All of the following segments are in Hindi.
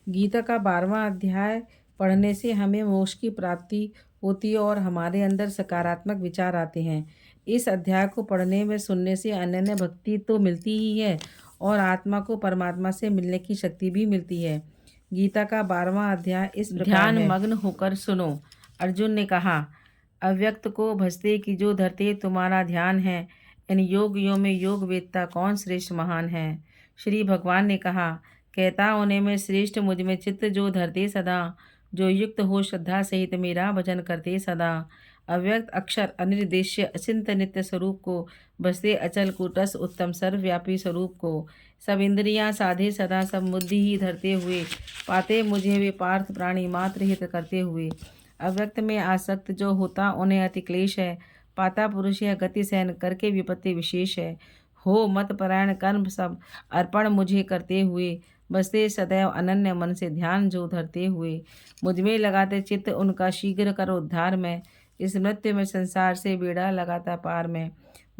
गीता का 12वां अध्याय पढ़ने से हमें मोक्ष की प्राप्ति होती है और हमारे अंदर सकारात्मक विचार आते हैं। इस अध्याय को पढ़ने में सुनने से अनन्य भक्ति तो मिलती ही है और आत्मा को परमात्मा से मिलने की शक्ति भी मिलती है। गीता का 12वां अध्याय इस प्रकार है। ध्यान मग्न होकर सुनो। अर्जुन ने कहा, अव्यक्त को भजते की जो धरते तुम्हारा ध्यान है, इन योगियों में योग वेदता कौन श्रेष्ठ महान है। श्री भगवान ने कहा, कहता उन्हें में श्रेष्ठ मुझ में चित्त जो धरते सदा, जो युक्त हो श्रद्धा सहित मेरा भजन करते सदा। अव्यक्त अक्षर अनिर्देश्य अचिंत नित्य स्वरूप को भजते अचल कूटस्थ उत्तम सर्वव्यापी स्वरूप को। सब इंद्रियां साधे सदा सब बुद्धि ही धरते हुए, पाते मुझे वे पार्थ प्राणी मात्र हित करते हुए। अव्यक्त में आसक्त जो होता उन्हें अति क्लेश है, पाता पुरुष यह गति सहन करके विपत्ति विशेष है। हो मत परायण कर्म सब अर्पण मुझे करते हुए, बसते सदैव अनन्य मन से ध्यान जो धरते हुए। मुझ में लगाते चित्त उनका शीघ्र कर उद्धार में, इस मृत्यु में संसार से बेड़ा लगाता पार में।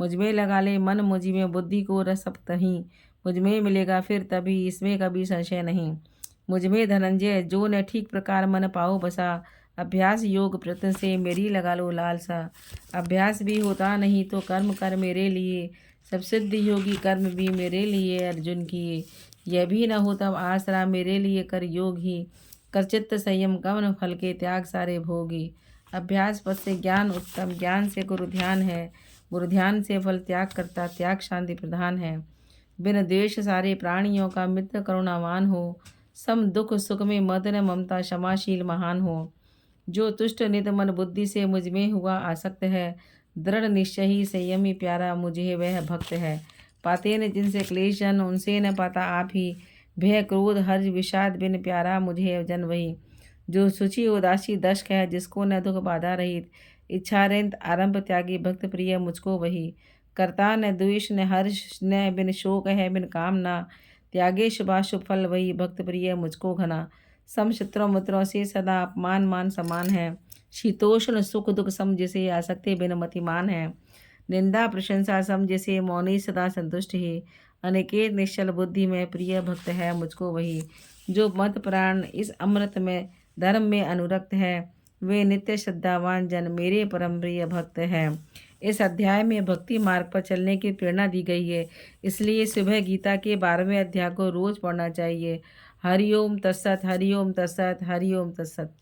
मुझ में लगा ले मन मुझ में बुद्धि को रस तहीं, मुझ में मिलेगा फिर तभी इसमें कभी संशय नहीं। मुझ में धनंजय जो न ठीक प्रकार मन पाओ बसा, अभ्यास योग प्रयत्न से मेरी लगा लो लालसा। अभ्यास भी होता नहीं तो कर्म कर मेरे लिए, सब सिद्ध योगी कर्म भी मेरे लिए अर्जुन किए। यह भी न हो तब आसरा मेरे लिए कर योग ही, कर चित्त संयम कवन फल के त्याग सारे भोगी। अभ्यास पद से ज्ञान उत्तम, ज्ञान से गुरु ध्यान है, गुरु ध्यान से फल त्याग करता, त्याग शांति प्रधान है। बिन द्वेष सारे प्राणियों का मित्र करुणावान हो, सम दुख सुख में मदन ममता क्षमाशील महान हो। जो तुष्ट नित मन बुद्धि से मुझ में हुआ आसक्त है, दृढ़ निश्चय ही संयमी प्यारा मुझे वह भक्त है। पाते न जिनसे क्लेश जन उनसे न पाता आप ही, भय क्रोध हर्ष विषाद बिन प्यारा मुझे जन वही। जो शुचि उदासी दशक है जिसको न दुख बाधा रहित, इच्छा रहित आरंभ त्यागी भक्त प्रिय मुझको वही। करता न द्वेष न हर्ष न बिन शोक है बिन कामना, त्यागे शुभाशुभ फल वही भक्त प्रिय मुझको घना। सम शत्रुओं मित्रों से सदा अपमान मान समान है, शीतोष्ण सुख दुख सम जिसे आसक्ति बिन मतिमान है। निंदा प्रशंसा सम जैसे मौनी सदा संतुष्ट है, अनिकेत निश्चल बुद्धि में प्रिय भक्त है मुझको वही। जो मत प्राण इस अमृत में धर्म में अनुरक्त है, वे नित्य श्रद्धावान जन मेरे परम प्रिय भक्त हैं। इस अध्याय में भक्ति मार्ग पर चलने की प्रेरणा दी गई है, इसलिए सुबह गीता के 12वें अध्याय को रोज पढ़ना चाहिए। हरिओम तत्सत, हरिओम तत्सत, हरिओम तत्सत।